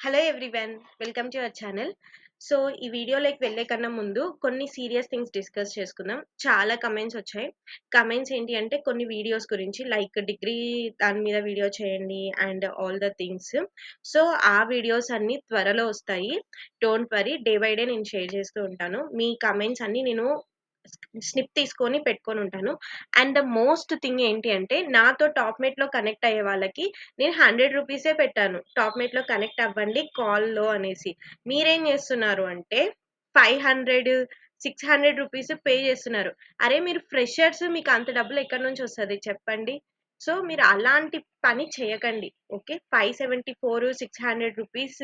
Hello everyone, welcome to our channel. So ఈ వీడియోలోకి వెళ్ళే కన్నా ముందు కొన్ని సీరియస్ థింగ్స్ డిస్కస్ చేసుకుందాం. చాలా కమెంట్స్ వచ్చాయి. కమెంట్స్ ఏంటి అంటే కొన్ని వీడియోస్ గురించి లైక్ డిగ్రీ దాని మీద వీడియో చేయండి and all the things. So ఆ వీడియోస్ అన్ని త్వరలో వస్తాయి. Don't worry, day by day నేను షేర్ చేస్తూ ఉంటాను. మీ కమెంట్స్ అన్ని నేను స్నిప్ తీసుకొని పెట్టుకొని ఉంటాను. అండ్ ద మోస్ట్ థింగ్ ఏంటి అంటే నాతో టాప్ మేట్లో కనెక్ట్ అయ్యే వాళ్ళకి నేను 100 రూపీసే పెట్టాను. టాప్ మేట్‌లో కనెక్ట్ అవ్వండి కాల్‌లో అనేసి. మీరేం చేస్తున్నారు అంటే 500, 600 రూపీస్ పే చేస్తున్నారు. అరే మీరు ఫ్రెషర్స్, మీకు అంత డబ్బులు ఎక్కడి నుంచి వస్తది చెప్పండి. సో మీరు అలాంటి పని చేయకండి. ఓకే. 574, 600 రూపీస్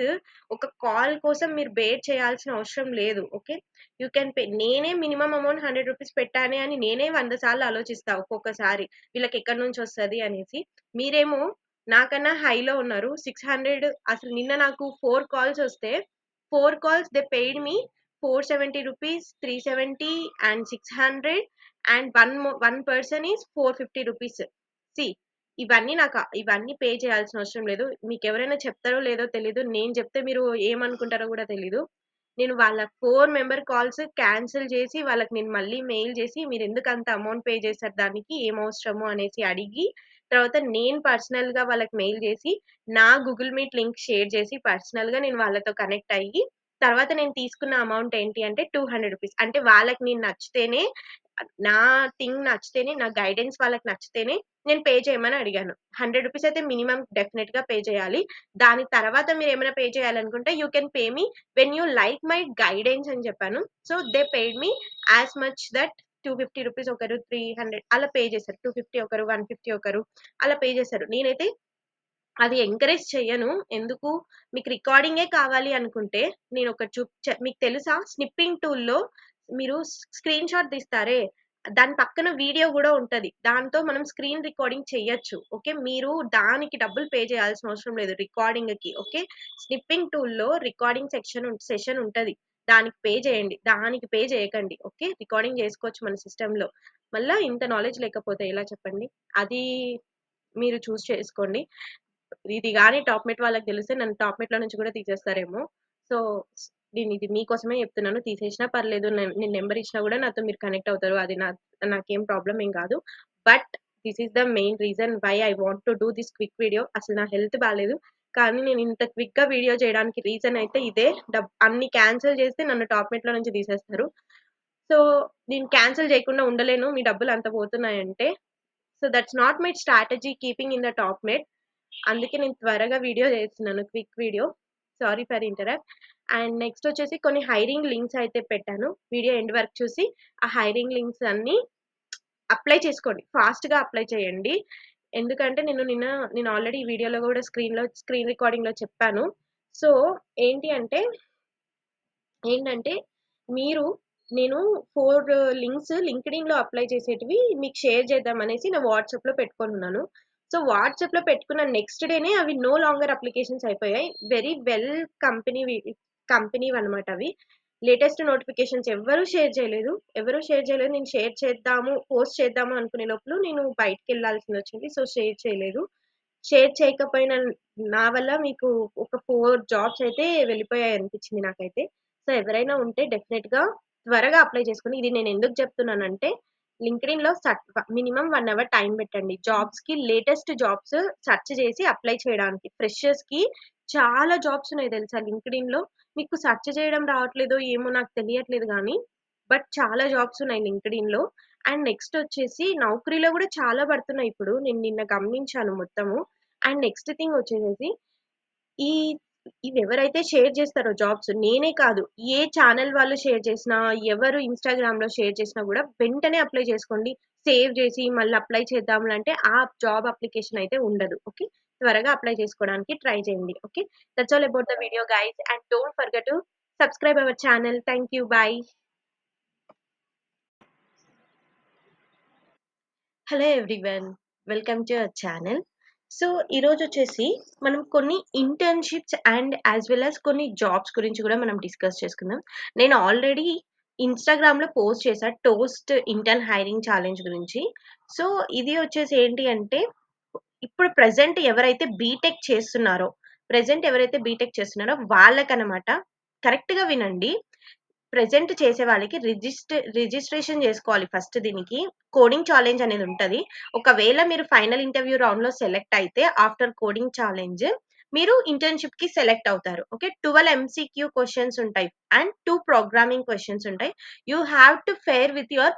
ఒక కాల్ కోసం మీరు బేర్ చేయాల్సిన అవసరం లేదు. ఓకే. You can pay. నేనే మినిమమ్ అమౌంట్ 100 రూపీస్ పెట్టానే అని నేనే 100 సార్లు ఆలోచిస్తా ఒక్కొక్కసారి. వీళ్ళకి ఎక్కడి నుంచి వస్తది అనేసి. మీరేమో నాకన్నా హైలో ఉన్నారు. 600 అసలు నిన్న నాకు 4 కాల్స్ వస్తే 4 calls they paid me 470 rupees, 370 and 600 and one person is 450 rupees. See ఇవన్నీ పే చేయాల్సిన అవసరం లేదు. మీకెవరైనా చెప్తారో లేదో తెలీదు. నేను చెప్తే మీరు ఏమనుకుంటారో కూడా తెలీదు. నేను వాళ్ళ 4 మెంబర్ కాల్స్ క్యాన్సిల్ చేసి వాళ్ళకి నేను మళ్ళీ మెయిల్ చేసి మీరెందుకంత అమౌంట్ పే చేశారు దానికి, ఏం అవసరము అనేసి అడిగి, తర్వాత నేను పర్సనల్‌గా వాళ్ళకి మెయిల్ చేసి, నా గూగుల్ మీట్ లింక్ షేర్ చేసి పర్సనల్‌గా నేను వాళ్ళతో కనెక్ట్ అయ్యి, తర్వాత నేను తీసుకున్న అమౌంట్ ఏంటి అంటే 200 రూపీస్. అంటే వాళ్ళకి నేను నచ్చితేనే, నా థింగ్ నచ్చితేనే, నా గైడెన్స్ వాళ్ళకి నచ్చితేనే నేను పే చేయమని అడిగాను. 100 రూపీస్ అయితే మినిమమ్ డెఫినిట్‌గా పే చేయాలి. దాని తర్వాత మీరేమైనా పే చేయాలనుకుంటే you can pay me when you like my guidance అని చెప్పాను. So they paid me as much that 250 rupees ఒకరు, 300 అలా పే చేశారు. 250 ఒకరు, 150 ఒకరు అలా పే చేశారు. నేనైతే అది ఎంకరేజ్ చెయ్యను. ఎందుకు, మీకు రికార్డింగే కావాలి అనుకుంటే నేనొకటి మీకు తెలుసా స్నిప్పింగ్ టూల్‌లో మీరు స్క్రీన్ షాట్ తీస్తారే, దాని పక్కన వీడియో గూడా ఉంటది. దాంతో మనం స్క్రీన్ రికార్డింగ్ చెయ్యొచ్చు. ఓకే. మీరు దానికి డబ్బులు పే చేయాల్సిన అవసరం లేదు రికార్డింగ్‌కి. ఓకే. స్నిప్పింగ్ టూల్‌లో రికార్డింగ్ సెషన్ ఉంటది. దానికి పే చేయండి. దానికి పే చేయకండి. ఓకే. రికార్డింగ్ చేసుకోవచ్చు మన సిస్టమ్‌లో. మళ్ళా ఇంత నాలెడ్జ్ లేకపోతే ఎలా చెప్పండి? అది మీరు చూజ్ చేసుకోండి. ఇది గాని టాప్ మేట్ వాళ్ళకి తెలిస్తే నన్ను టాప్ మేట్‌లో నుంచి కూడా తీసేస్తారేమో. సో, నేనిది మీకోసమే చెప్తున్నాను. తీసేసినా పర్లేదు. నేను నంబర్ ఇచ్చినా కూడా నాతో మీరు కనెక్ట్ అవుతారు. అది నాకేం ప్రాబ్లమ్ ఏం కాదు. But this is the main reason why I want to do this quick video. అసలు నా హెల్త్ బాలేదు. కానీ నేను ఇంత క్విక్‌గా వీడియో చేయడానికి రీజన్ అయితే ఇదే. అన్ని క్యాన్సిల్ చేస్తే నన్ను టాప్ మేట్‌లో నుంచి తీసేస్తారు. సో, నేను క్యాన్సిల్ చేయకుండా ఉండలేను. మీ డబ్బులు అంత పోతున్నాయంటే. So, that's not my strategy keeping in the top mate. అందుకే నేను త్వరగా వీడియో చేస్తున్నాను. Quick video. Sorry for interrupt. And next వచ్చేసి కొన్ని హైరింగ్ లింక్స్ అయితే పెట్టాను. వీడియో ఎండ్ వరకు చూసి ఆ హైరింగ్ లింక్స్ అన్నీ అప్లై చేసుకోండి. ఫాస్ట్‌గా అప్లై చేయండి. ఎందుకంటే నేను ఆల్రెడీ ఈ వీడియోలో కూడా స్క్రీన్ రికార్డింగ్‌లో చెప్పాను. సో, ఏంటి అంటే ఏంటంటే మీరు నేను 4 లింక్స్ లింక్డ్ఇన్‌లో అప్లై చేసేటివి మీకు షేర్ చేద్దామనేసి నా వాట్సాప్‌లో పెట్టుకొనున్నాను. సో, వాట్సాప్‌లో పెట్టుకున్న నెక్స్ట్ డేనే అవి నో లాంగర్ అప్లికేషన్స్ అయిపోయాయి. వెరీ వెల్ కంపెనీవన్నమాట అవి. లేటెస్ట్ నోటిఫికేషన్స్ ఎవ్వరు షేర్ చేయలేదు. నేను షేర్ చేద్దాము, పోస్ట్ చేద్దాము అనుకునే లోపల నేను బయటికెళ్ళాల్సిందొచ్చింది. సో, షేర్ చేయలేదు. షేర్ చేయకపోయిన నా వల్ల మీకు ఒక 4 జాబ్స్ అయితే వెళ్ళిపోయాయనిపించింది నాకైతే. సో, ఎవరైనా ఉంటే డెఫినెట్‌గా త్వరగా అప్లై చేసుకోండి. ఇది నేనెందుకు చెప్తున్నానంటే, లింక్డ్ఇన్‌లో మినిమమ్ 1 అవర్ టైం పెట్టండి. లేటెస్ట్ జాబ్స్ సెర్చ్ చేసి అప్లై చేయడానికి. ఫ్రెషర్స్‌కి చాలా జాబ్స్ ఉన్నాయి తెలుసా లింక్డ్ఇన్‌లో. మీకు సెర్చ్ చేయడం రావట్లేదో ఏమో నాకు తెలియట్లేదు గానీ, బట్ చాలా జాబ్స్ ఉన్నాయి లింక్డ్ఇన్‌లో. అండ్ నెక్స్ట్ వచ్చేసి నౌకరీలో గూడా చాలా పడుతున్నాయి ఇప్పుడు. నేను నిన్న గమనించాను మొత్తము. అండ్ నెక్స్ట్ థింగ్ వచ్చేసేసి ఈ ఇవెవరైతే షేర్ చేస్తారో జాబ్స్, నేనే కాదు, ఏ ఛానెల్ వాళ్ళు షేర్ చేసినా, ఎవరు ఇన్‌స్టాగ్రామ్‌లో షేర్ చేసినా గూడా వెంటనే అప్లై చేసుకోండి. సేవ్ చేసి మళ్ళీ అప్లై చేద్దాంలే అంటే ఆ జాబ్ అప్లికేషన్ అయితే ఉండదు. ఓకే. త్వరగా అప్లై చేసుకోవడానికి ట్రై చేయండి. Okay. That's all about the video guys and don't forget to subscribe our channel. Thank you. Bye. Hello everyone, welcome to our channel. So ఈరోజొచ్చేసి మనం కొన్ని internships and as well as కొన్ని jobs గురించి గూడా మనం discuss చేసుకుందాం. నేను already ఇన్‌స్టాగ్రామ్‌లో పోస్ట్ చేశా టోస్ట్ ఇంటర్న్ హైరింగ్ ఛాలెంజ్ గురించి. సో ఇది వచ్చేసి ఏంటి అంటే, ఇప్పుడు ప్రెజెంట్ ఎవరైతే బీటెక్ చేస్తున్నారో ప్రెజెంట్ ఎవరైతే బీటెక్ చేస్తున్నారో వాళ్ళకనమాట. కరెక్ట్‌గా వినండి. ప్రెజెంట్ చేసే వాళ్ళకి రిజిస్ట్రేషన్ జేసుకోవాలి ఫస్ట్ దీనికి. కోడింగ్ ఛాలెంజ్ అనేది ఉంటది. ఒకవేళ మీరు ఫైనల్ ఇంటర్వ్యూ రౌండ్‌లో సెలెక్ట్ అయితే ఆఫ్టర్ కోడింగ్ ఛాలెంజ్ మీరు ఇంటర్న్‌షిప్‌కి సెలెక్ట్ అవుతారు. ఓకే. 12 ఎంసీక్యూ క్వెషన్స్ ఉంటాయి. అండ్ 2 ప్రోగ్రామింగ్ క్వెషన్స్ ఉంటాయి. You have to fair with your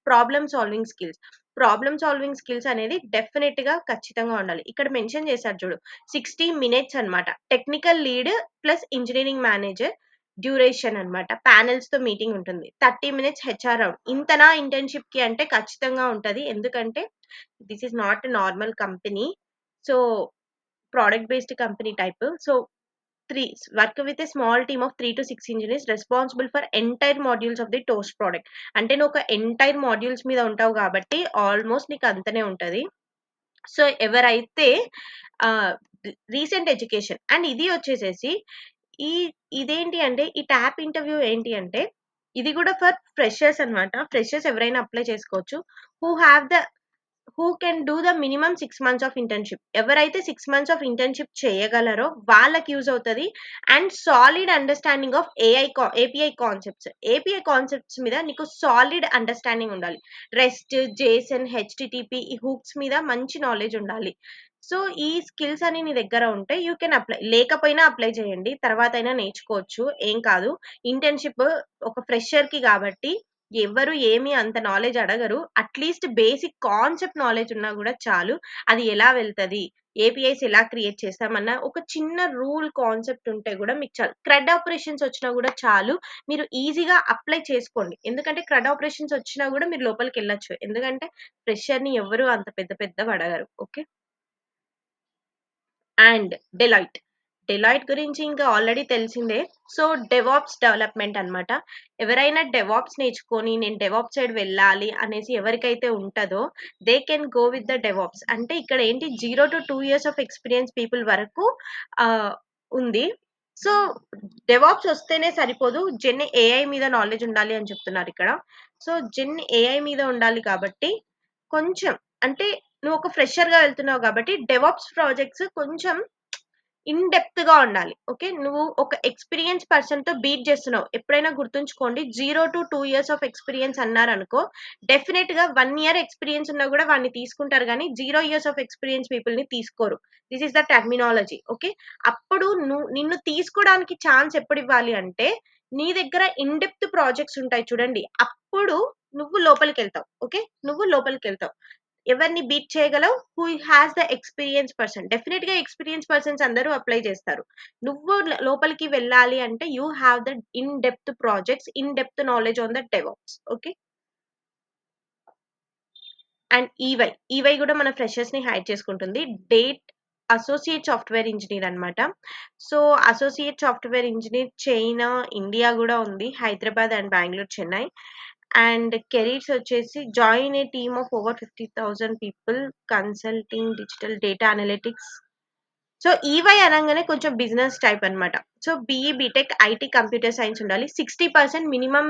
problem solving skills. Problem solving skills అనేది డెఫినిట్‌గా ఖచ్చితంగా ఉండాలి. ఇక్కడ మెన్షన్ చేశారు చూడు. 60 మినిట్స్ అన్నమాట. Technical lead plus engineering manager duration అన్నమాట. పానెల్స్‌తో మీటింగ్ ఉంటుంది. 30 మినిట్స్ హెచ్ఆర్ రౌండ్. ఇంతనా ఇంటర్న్‌షిప్‌కి అంటే ఖచ్చితంగా ఉంటది. ఎందుకంటే this is not a normal company. So, product based company type. So, 3 work with a small team of 3-6 engineers responsible for entire modules of the toast product. అంటే నువ్వు ఒక entire modules మీద ఉంటావు కాబట్టి ఆల్మోస్ట్ నీకు అంతనే ఉంటది. సో, ఎవరైతే ఆహ్, రీసెంట్ ఎడ్యుకేషన్ అండ్ ఇది వచ్చేసేసి ఈ ఇదేంటి అంటే ఈ ట్యాప్ ఇంటర్వ్యూ ఏంటి అంటే ఇది కూడా ఫర్ ఫ్రెషర్స్ అన్నమాట. ఫ్రెషర్స్ ఎవరైనా అప్లై చేసుకోవచ్చు. Who have the who can do the minimum 6 months of internship. ఎవరైతే 6 మంత్స్ ఆఫ్ ఇంటర్న్‌షిప్ చేయగలరో వాళ్ళకి యూజ్ అవుతది. And solid understanding of API concepts. API concepts మీద నీకు సాలిడ్ అండర్‌స్టాండింగ్ ఉండాలి. రెస్ట్, జేసన్, హెచ్‌టిటిపి ఈ హూక్స్ మీద మంచి నాలెడ్జ్ ఉండాలి. సో, ఈ స్కిల్స్ అన్ని నీ దగ్గర ఉంటే యూ కెన్ అప్లై. లేకపోయినా అప్లై చేయండి. తర్వాతైనా నేర్చుకోవచ్చు. ఏం కాదు. ఇంటర్న్‌షిప్ ఒక ఫ్రెషర్‌కి కాబట్టి ఎవ్వరు ఏమి అంత నాలెడ్జ్ అడగరు. అట్‌లీస్ట్ బేసిక్ కాన్సెప్ట్ నాలెడ్జ్ ఉన్నా గూడా చాలు. అది ఎలా వెళ్తది? ఏపీఐస్ ఎలా క్రియేట్ చేస్తామన్న ఒక చిన్న రూల్ కాన్సెప్ట్ ఉంటే గూడా మీకు చాలు. క్రడ్ ఆపరేషన్స్ వచ్చినా గూడా చాలు. మీరు ఈజీగా అప్లై చేసుకోండి. ఎందుకంటే క్రడ్ ఆపరేషన్స్ వచ్చినా గూడా మీరు లోపలికెళ్ళొచ్చు. ఎందుకంటే ఫ్రెషర్‌ని ఎవ్వరు అంత పెద్ద పెద్దవి అడగరు. ఓకే. And Deloitte. డెలాయిట్ గురించి ఇంకా ఆల్రెడీ తెలిసిందే. సో, డెవాప్స్ డెవలప్‌మెంట్ అన్నమాట. ఎవరైనా డెవాప్స్ నేర్చుకొని నేను డెవాప్స్ సైడ్ వెళ్ళాలి అనేసి ఎవరికైతే ఉంటదో they can go with the DevOps. అంటే ఇక్కడ ఏంటి 0-2 ఇయర్స్ ఆఫ్ ఎక్స్‌పీరియన్స్ పీపుల్ వరకు ఆహ్, ఉంది. సో, డెవాప్స్ వస్తేనే సరిపోదు. జెన్ ఏఐ మీద నాలెడ్జ్ ఉండాలి అని చెప్తున్నారిక్కడ. సో, జెన్ ఏఐ మీద ఉండాలి కాబట్టి కొంచెం అంటే నువ్వు ఒక ఫ్రెషర్‌గా వెళ్తున్నావు కాబట్టి డెవాప్స్ ప్రాజెక్ట్స్ కొంచెం ఇన్ డెప్త్‌గా ఉండాలి. ఓకే. నువ్వు ఒక ఎక్స్‌పీరియన్స్ పర్సన్‌తో బీట్ చేస్తున్నావు. ఎప్పుడైనా గుర్తుంచుకోండి 0-2 ఇయర్స్ ఆఫ్ ఎక్స్‌పీరియన్స్ అన్నారనుకో డెఫినెట్‌గా 1 ఇయర్ ఎక్స్‌పీరియన్స్ ఉన్నా గూడా వాడిని తీసుకుంటారు గానీ 0 ఇయర్స్ ఆఫ్ ఎక్స్‌పీరియన్స్ పీపుల్‌ని తీసుకోరు. This is the terminology. Okay. అప్పుడు నిన్ను తీసుకోవడానికి ఛాన్స్ ఎప్పుడివ్వాలి అంటే నీ దగ్గర ఇన్ డెప్త్ ప్రాజెక్ట్స్ ఉంటాయి చూడండి. అప్పుడు నువ్వు లోపలికెళ్తావు. ఓకే. నువ్వు లోపలికెళ్తావు. ఎవరిని బీట్ చేయగలవు? Who has the experience person. డెఫినిట్‌గా ఎక్స్‌పీరియన్స్ పర్సన్స్ అందరూ అప్లై చేస్తారు. నువ్వు లోపలికి వెళ్ళాలి అంటే you have the in depth projects, in depth knowledge on the devops. Okay. And EY. EY గూడా మన ఫ్రెషర్స్‌ని హైర్ చేసుకుంటుంది. డేట్ అసోసియేట్ సాఫ్ట్‌వేర్ ఇంజినీర్ అన్నమాట. So, associate software engineer China, India గూడా ఉంది. Hyderabad and Bengaluru, Chennai. And careers వచ్చేసి join a team of over 50,000 people consulting digital data analytics. So, EY అనంగానే కొంచెం బిజినెస్ టైప్ అన్నమాట. So, BE, B Tech, IT, computer science ఉండాలి. 60% minimum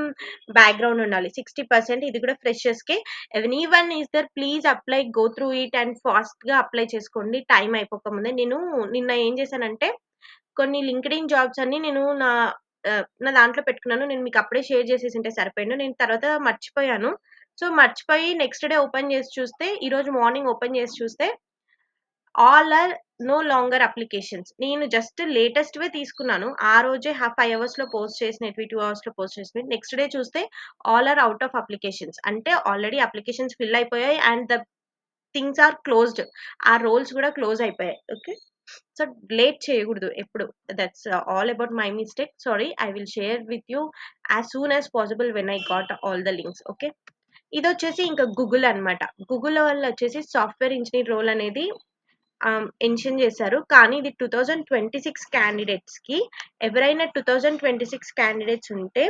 background ఉండాలి. 60% ఇది కూడా ఫ్రెషర్స్‌కే. Anyone is there please apply, go through it and ఫాస్ట్‌గా apply చేసుకోండి. టైం అయిపోకముందే. నేను నిన్న ఏం చేశానంటే కొన్ని లింక్డ్ఇన్ జాబ్స్ అన్ని నేను నా దాంట్లో పెట్టుకున్నాను. నేను మీకు అప్పుడే షేర్ చేసేసుంటే సరిపోయిండు. నేను తర్వాత మర్చిపోయాను. సో, మర్చిపోయి నెక్స్ట్ డే ఓపెన్ చేసి చూస్తే ఈరోజు మార్నింగ్ ఓపెన్ చేసి చూస్తే all are no longer applications. నేను జస్ట్ లేటెస్ట్‌వే తీసుకున్నాను. ఆ రోజే 5 అవర్స్‌లో పోస్ట్ చేసినటివి, 2 అవర్స్‌లో పోస్ట్ చేసినవి. నెక్స్ట్ డే చూస్తే all are out of applications. అంటే ఆల్రెడీ అప్లికేషన్స్ ఫిల్ అయిపోయాయి and the things are closed. ఆ రోల్స్ కూడా క్లోజ్ అయిపోయాయి. ఓకే. సో, లేట్ చేయకూడదు ఎప్పుడు. That's all about my mistake. Sorry. I will share with you as soon as possible when I got all the links. Okay. ఇదొచ్చేసి ఇంకా Google అన్నమాట. Google వాళ్ళు వచ్చేసి సాఫ్ట్‌వేర్ ఇంజినీర్ రోల్ అనేది mention చేశారు. కానీ ఇది 2026 క్యాండిడేట్స్‌కి. ఎవరైనా 2026 క్యాండిడేట్స్ ఉంటే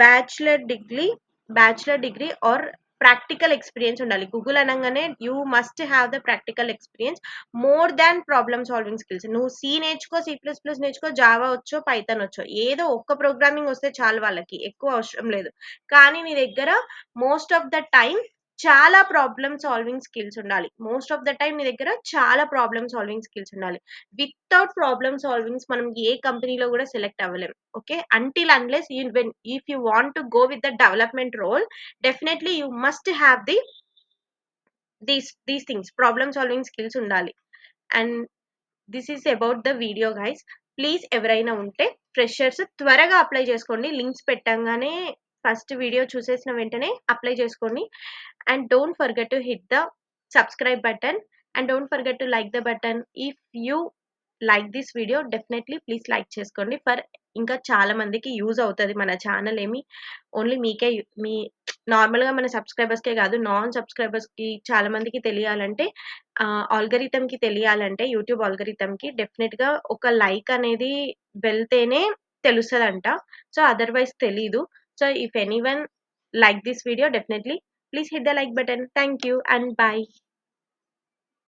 bachelor degree bachelor degree or practical experience ఉండాలి. గూగుల్ అనంగానే you must have the practical experience more than problem solving skills. నువ్వు సి నేర్చుకో, సి ప్లస్ ప్లస్ నేర్చుకో, జావా వచ్చో, పైథాన్ వచ్చో. ఏదో ఒక్క ప్రోగ్రామింగ్ వస్తే చాలు వాళ్ళకి. ఎక్కువ అవసరం లేదు. కానీ నీ దగ్గర మోస్ట్ ఆఫ్ ద టైమ్ చాలా ప్రాబ్లమ్ సాల్వింగ్ స్కిల్స్ ఉండాలి. మోస్ట్ ఆఫ్ ద టైమ్ నీ దగ్గర చాలా ప్రాబ్లమ్ సాల్వింగ్ స్కిల్స్ ఉండాలి. వితౌట్ ప్రాబ్లమ్ సాల్వింగ్స్ మనం ఏ కంపెనీలో గూడా సెలెక్ట్ అవ్వలేం. Okay. Until unless if you want to go with the development role, definitely you must have these things problem solving skills ఉండాలి. And this is about the video guys. Please ఎవరైనా ఉంటే freshers త్వరగా apply చేసుకోండి. Links పెట్టంగానే first video చూసేసిన వెంటనే apply చేసుకోండి. And don't forget to hit the subscribe button and don't forget to like the button. If you like this video definitely please like చేసుకోండి. ఇంకా చాలా మందికి యూజ్ అవుతుంది. మన ఛానల్ ఏమి ఓన్లీ మీకే మీ నార్మల్గా మన సబ్స్క్రైబర్స్కే కాదు, నాన్ సబ్స్క్రైబర్స్కి చాలా మందికి తెలియాలంటే, ఆల్గరిథంకి తెలియాలంటే, యూట్యూబ్ ఆల్గరిథంకి డెఫినెట్గా ఒక లైక్ అనేది వెళ్తేనే తెలుస్తుందంట. సో అదర్వైజ్ తెలీదు. So if anyone like this video, definitely please hit the like button. Thank you and bye.